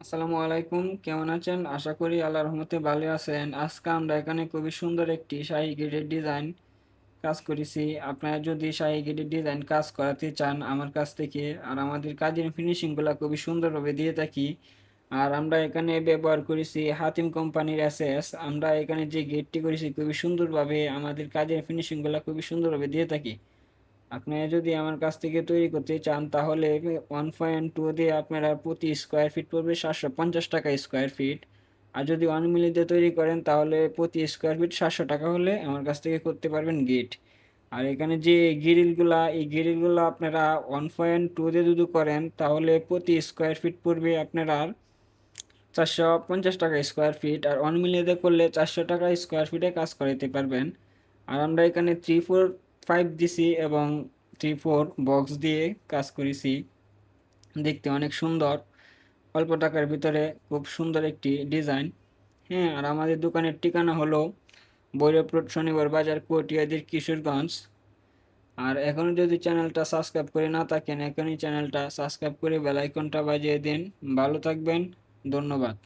আসসালামু আলাইকুম, কেমন আছেন? আশা করি আল্লাহর রহমতে ভালো আছেন। আজকে আমরা এখানে খুবই সুন্দর একটি শাহী গেটের ডিজাইন কাজ করেছি। আপনারা যদি শাহী গেটের ডিজাইন কাজ করাতে চান আমার কাছ থেকে, আর আমাদের কাজের ফিনিশিংগুলো খুবই সুন্দরভাবে দিয়ে থাকি। আর আমরা এখানে ব্যবহার করেছি হাতিম কোম্পানির এসএস। আমরা এখানে যে গেটটি করেছি খুবই সুন্দরভাবে, আমাদের কাজের ফিনিশিংগুলো খুবই সুন্দরভাবে দিয়ে থাকি। আপনারা যদি আমার কাছ থেকে তৈরি করতে চান তাহলে 1.2 দিয়ে আপনারা প্রতি স্কোয়ার ফিট পড়বে 750 টাকা স্কোয়ার ফিট। আর যদি 1 মিলি দিয়ে তৈরি করেন তাহলে প্রতি স্কোয়ার ফিট 700 টাকা হলে আমার কাছ থেকে করতে পারবেন গেট। আর এখানে যে গ্রিলগুলা, এই গ্রিলগুলো আপনারা 1.2 দিয়ে যদি করেন তাহলে প্রতি স্কোয়ার ফিট পড়বে আপনারা 450 টাকা স্কোয়ার ফিট। আর 1 মিলি দিয়ে করলে 400 টাকা স্কোয়ার ফিটে কাজ করাইতে পারবেন। আর আমরা এখানে 3-4-5 দিছি এবং 3-4 বক্স দিয়ে কাজ করেছি। দেখতে অনেক সুন্দর, অল্প টাকার ভিতরে খুব সুন্দর একটি ডিজাইন। হ্যাঁ, আর আমাদের দোকানের ঠিকানা হলো ভৈরব রোড, শনিবার বাজার, কটিয়াদির, কিশোরগঞ্জ। আর এখনও যদি চ্যানেলটা সাবস্ক্রাইব করে না থাকেন, এখনই চ্যানেলটা সাবস্ক্রাইব করে বেল আইকনটা বাজিয়ে দিন। ভালো থাকবেন, ধন্যবাদ।